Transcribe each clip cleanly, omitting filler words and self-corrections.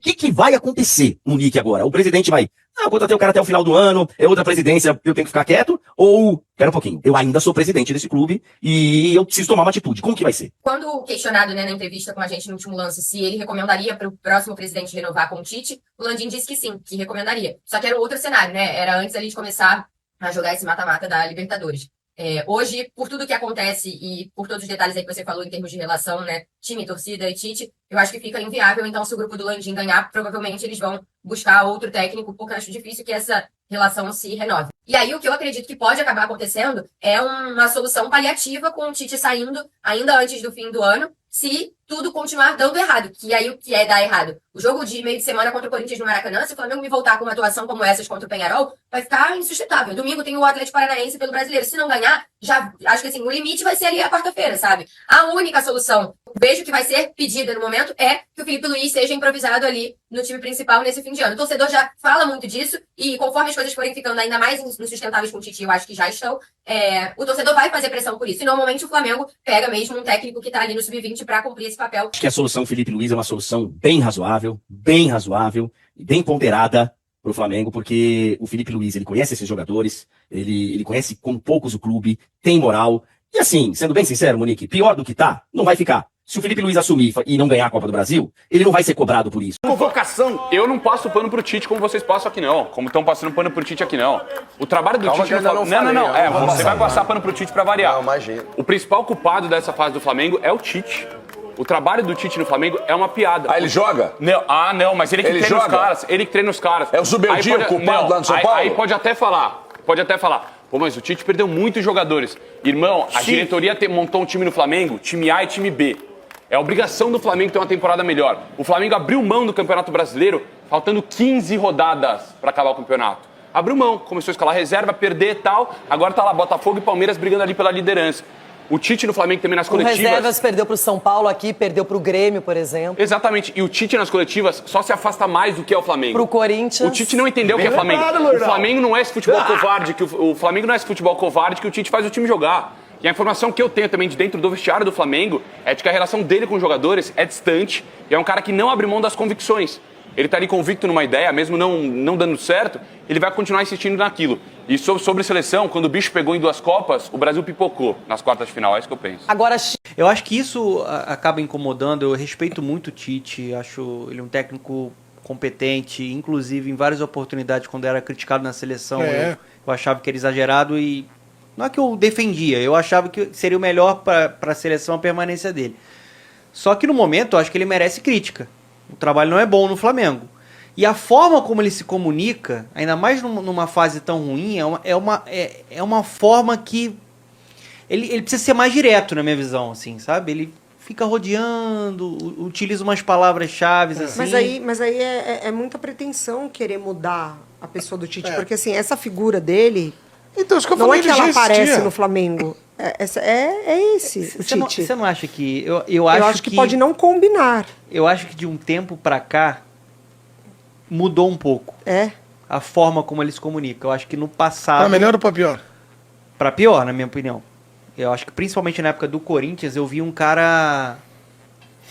que vai acontecer no Nick agora? O presidente vai, eu contratei o cara até o final do ano, é outra presidência, eu tenho que ficar quieto? Ou, pera um pouquinho, eu ainda sou presidente desse clube e eu preciso tomar uma atitude. Como que vai ser? Quando questionado, né, na entrevista com a gente no último lance se ele recomendaria para o próximo presidente renovar com o Tite, o Landim disse que sim, que recomendaria. Só que era outro cenário, né? Era antes ali de começar a jogar esse mata-mata da Libertadores. Hoje, por tudo que acontece e por todos os detalhes aí que você falou em termos de relação, né, time, torcida e Tite, eu acho que fica inviável. Então, se o grupo do Landim ganhar, provavelmente eles vão buscar outro técnico, porque eu acho difícil que essa relação se renove. E aí, o que eu acredito que pode acabar acontecendo é uma solução paliativa com o Tite saindo ainda antes do fim do ano, se tudo continuar dando errado. Que aí o que é dar errado? O jogo de meio de semana contra o Corinthians no Maracanã, se o Flamengo me voltar com uma atuação como essas contra o Penharol, vai ficar insustentável. Domingo tem o Atlético Paranaense pelo Brasileiro. Se não ganhar, já acho que assim, o limite vai ser ali a quarta-feira, sabe? A única solução, vejo que vai ser pedida no momento, é que o Felipe Luiz seja improvisado ali no time principal nesse fim de ano. O torcedor já fala muito disso e conforme as coisas forem ficando ainda mais insustentáveis com o Tite, eu acho que já estão, o torcedor vai fazer pressão por isso. E normalmente o Flamengo pega mesmo um técnico que tá ali no sub-20 para cumprir esse papel. Acho que a solução Felipe Luiz é uma solução bem razoável e bem ponderada para o Flamengo, porque o Felipe Luiz, ele conhece esses jogadores, ele conhece como poucos o clube, tem moral. E assim, sendo bem sincero, Monique, pior do que tá, não vai ficar. Se o Felipe Luiz assumir e não ganhar a Copa do Brasil, ele não vai ser cobrado por isso. Convocação. Eu não passo pano pro Tite como vocês passam aqui, não. Como estão passando pano pro Tite aqui, não. O trabalho do Tite... Não. Você vai passar pano pro Tite pra variar. Não, imagina. O principal culpado dessa fase do Flamengo é o Tite. O trabalho do Tite no Flamengo é uma piada. Ah, ele joga? Não, mas ele que treina os caras. Ele que treina os caras. É o Zubeldia o culpado lá no São Paulo? Aí pode até falar. Pô, mas o Tite perdeu muitos jogadores. Irmão, a diretoria montou um time no Flamengo, time A e time B. É obrigação do Flamengo ter uma temporada melhor. O Flamengo abriu mão do Campeonato Brasileiro, faltando 15 rodadas para acabar o campeonato. Abriu mão, começou a escalar reserva, perder e tal. Agora tá lá Botafogo e Palmeiras brigando ali pela liderança. O Tite no Flamengo também nas coletivas... Com reservas perdeu pro São Paulo aqui, perdeu pro Grêmio, por exemplo. Exatamente. E o Tite nas coletivas só se afasta mais do que é o Flamengo. Pro Corinthians... O Tite não entendeu o que é Flamengo. O Flamengo não é esse futebol covarde o Flamengo não é esse futebol covarde que o Tite faz o time jogar. E a informação que eu tenho também de dentro do vestiário do Flamengo é de que a relação dele com os jogadores é distante e é um cara que não abre mão das convicções. Ele tá ali convicto numa ideia, mesmo não dando certo, ele vai continuar insistindo naquilo. E sobre seleção, quando o bicho pegou em 2 Copas, o Brasil pipocou nas quartas de final, é isso que eu penso. Agora, eu acho que isso acaba incomodando, eu respeito muito o Tite, acho ele um técnico competente, inclusive em várias oportunidades, quando era criticado na seleção, eu achava que era exagerado e... Não é que eu defendia, eu achava que seria o melhor para a seleção a permanência dele. Só que no momento eu acho que ele merece crítica. O trabalho não é bom no Flamengo. E a forma como ele se comunica, ainda mais numa fase tão ruim, é uma forma que... Ele precisa ser mais direto, na minha visão, assim, sabe? Ele fica rodeando, utiliza umas palavras-chave, assim. Mas aí é muita pretensão querer mudar a pessoa do Tite. Porque, assim, essa figura dele... Então, isso que eu não falei, é que ela aparece no Flamengo. É esse, o Tite. Você não acha que... Eu acho que pode não combinar. Eu acho que de um tempo pra cá mudou um pouco. A forma como ele se comunica. Eu acho que no passado... Pra melhor ou pra pior? Pra pior, na minha opinião. Eu acho que principalmente na época do Corinthians eu vi um cara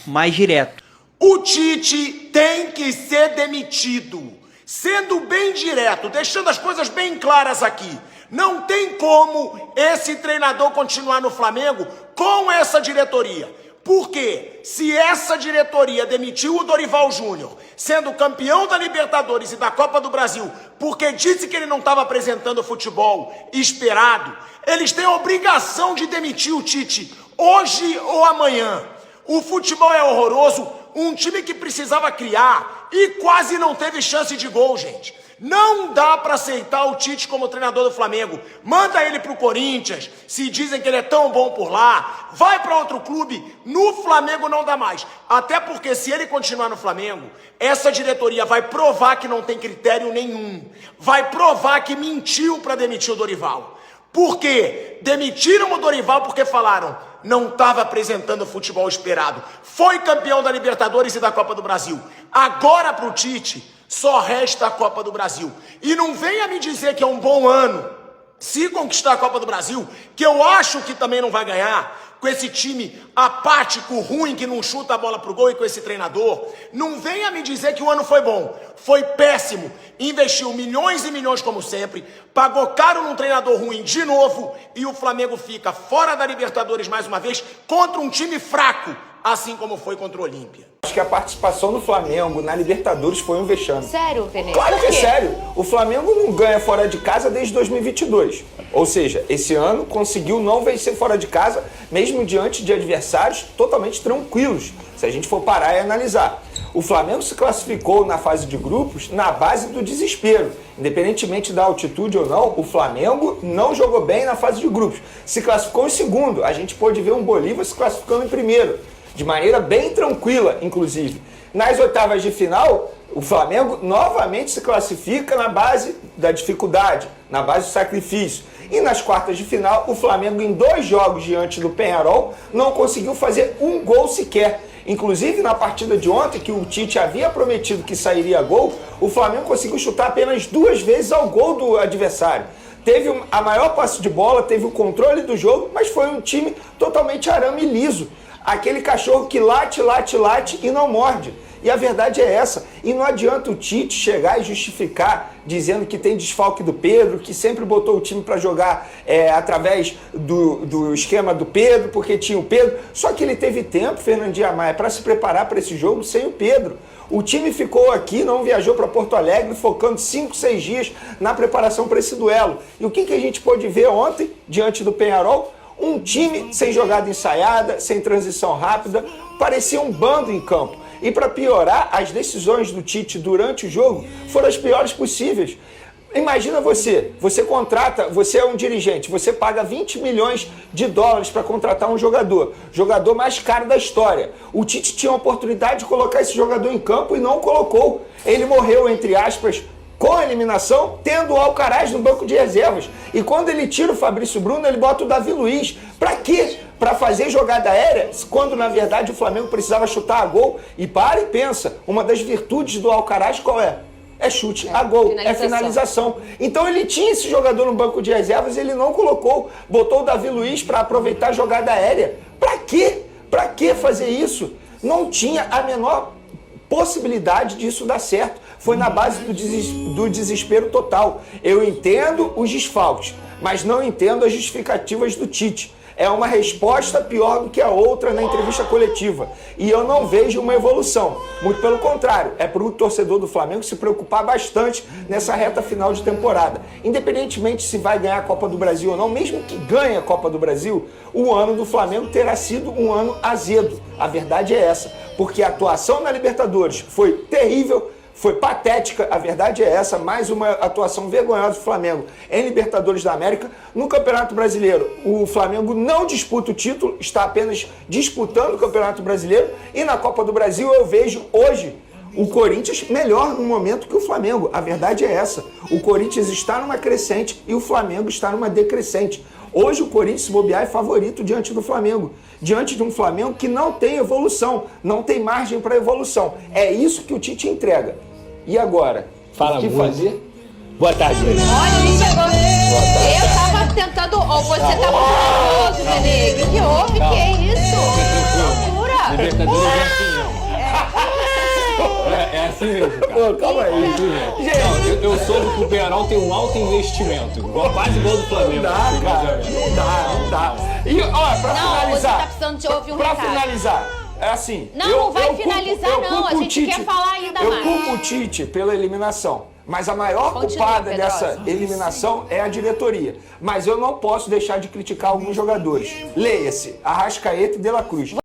mais direto. O Tite tem que ser demitido. Sendo bem direto, deixando as coisas bem claras aqui. Não tem como esse treinador continuar no Flamengo com essa diretoria. Porque se essa diretoria demitiu o Dorival Júnior, sendo campeão da Libertadores e da Copa do Brasil, porque disse que ele não estava apresentando o futebol esperado, eles têm a obrigação de demitir o Tite hoje ou amanhã. O futebol é horroroso, um time que precisava criar e quase não teve chance de gol, gente. Não dá para aceitar o Tite como treinador do Flamengo. Manda ele pro Corinthians, se dizem que ele é tão bom por lá. Vai para outro clube. No Flamengo não dá mais. Até porque se ele continuar no Flamengo, essa diretoria vai provar que não tem critério nenhum. Vai provar que mentiu para demitir o Dorival. Por quê? Demitiram o Dorival porque falaram, não estava apresentando o futebol esperado. Foi campeão da Libertadores e da Copa do Brasil. Agora pro Tite, só resta a Copa do Brasil. E não venha me dizer que é um bom ano se conquistar a Copa do Brasil, que eu acho que também não vai ganhar, com esse time apático, ruim, que não chuta a bola pro gol e com esse treinador. Não venha me dizer que o ano foi bom. Foi péssimo. Investiu milhões e milhões como sempre, pagou caro num treinador ruim de novo e o Flamengo fica fora da Libertadores mais uma vez contra um time fraco, assim como foi contra o Olímpia. Acho que a participação do Flamengo na Libertadores foi um vexame. Sério, Veneza? Claro que é sério. O Flamengo não ganha fora de casa desde 2022. Ou seja, esse ano conseguiu não vencer fora de casa, mesmo diante de adversários totalmente tranquilos, se a gente for parar e analisar. O Flamengo se classificou na fase de grupos na base do desespero. Independentemente da altitude ou não, o Flamengo não jogou bem na fase de grupos. Se classificou em segundo. A gente pôde ver um Bolívar se classificando em primeiro, de maneira bem tranquila, inclusive. Nas oitavas de final, o Flamengo novamente se classifica na base da dificuldade, na base do sacrifício. E nas quartas de final, o Flamengo, em 2 jogos diante do Peñarol, não conseguiu fazer um gol sequer. Inclusive, na partida de ontem, que o Tite havia prometido que sairia gol, o Flamengo conseguiu chutar apenas 2 vezes ao gol do adversário. Teve a maior passe de bola, teve o controle do jogo, mas foi um time totalmente arame liso. Aquele cachorro que late, late, late e não morde. E a verdade é essa. E não adianta o Tite chegar e justificar dizendo que tem desfalque do Pedro, que sempre botou o time para jogar através do esquema do Pedro, porque tinha o Pedro. Só que ele teve tempo, Fernandinho Amaya, para se preparar para esse jogo sem o Pedro. O time ficou aqui, não viajou para Porto Alegre, focando 5, 6 dias na preparação para esse duelo. E o que a gente pôde ver ontem, diante do Peñarol? Um time sem jogada ensaiada, sem transição rápida, parecia um bando em campo. E para piorar, as decisões do Tite durante o jogo foram as piores possíveis. Imagina você contrata, você é um dirigente, você paga 20 milhões de dólares para contratar um jogador mais caro da história. O Tite tinha a oportunidade de colocar esse jogador em campo e não colocou. Ele morreu, entre aspas, com a eliminação, tendo o Alcaraz no banco de reservas. E quando ele tira o Fabrício Bruno, ele bota o Davi Luiz. Pra quê? Pra fazer jogada aérea, quando na verdade o Flamengo precisava chutar a gol. E para e pensa, uma das virtudes do Alcaraz qual é? É chute a gol, é finalização. Então ele tinha esse jogador no banco de reservas, ele não colocou. Botou o Davi Luiz para aproveitar a jogada aérea. Pra quê? Pra que fazer isso? Não tinha a menor possibilidade disso dar certo. Foi na base do desespero total. Eu entendo os desfalques, mas não entendo as justificativas do Tite. É uma resposta pior do que a outra na entrevista coletiva. E eu não vejo uma evolução. Muito pelo contrário, é para o torcedor do Flamengo se preocupar bastante nessa reta final de temporada. Independentemente se vai ganhar a Copa do Brasil ou não, mesmo que ganhe a Copa do Brasil, o ano do Flamengo terá sido um ano azedo. A verdade é essa. Porque a atuação na Libertadores foi terrível, foi patética, a verdade é essa, mais uma atuação vergonhosa do Flamengo em Libertadores da América. No Campeonato Brasileiro, o Flamengo não disputa o título, está apenas disputando o Campeonato Brasileiro. E na Copa do Brasil eu vejo hoje o Corinthians melhor no momento que o Flamengo. A verdade é essa, o Corinthians está numa crescente e o Flamengo está numa decrescente. Hoje o Corinthians, se bobear, é favorito diante do Flamengo. Diante de um Flamengo que não tem evolução, não tem margem para evolução. É isso que o Tite entrega. E agora? Fala o que muito. Fazer? Boa tarde, Veneza. Olha, ele chegou. Eu tava tentando. Você tava nervoso, Veneza. O que houve? Calma. Que é isso? Fica Loucura. Libertadores é assim, não. É assim mesmo, cara. Pô, calma aí. Não, eu soube que o Peñarol tem um alto investimento. Quase igual do Flamengo. Não dá, cara. Não dá. E, ó, pra Não, finalizar. você tá precisando de ouvir um pra recado. finalizar, é assim. Não vai finalizar, não. A gente quer falar ainda mais. Eu culpo o Tite pela eliminação. Mas a maior Continue, culpada Pedrosa. dessa eliminação é a diretoria. Mas eu não posso deixar de criticar alguns jogadores. Leia-se, Arrascaeta e De La Cruz.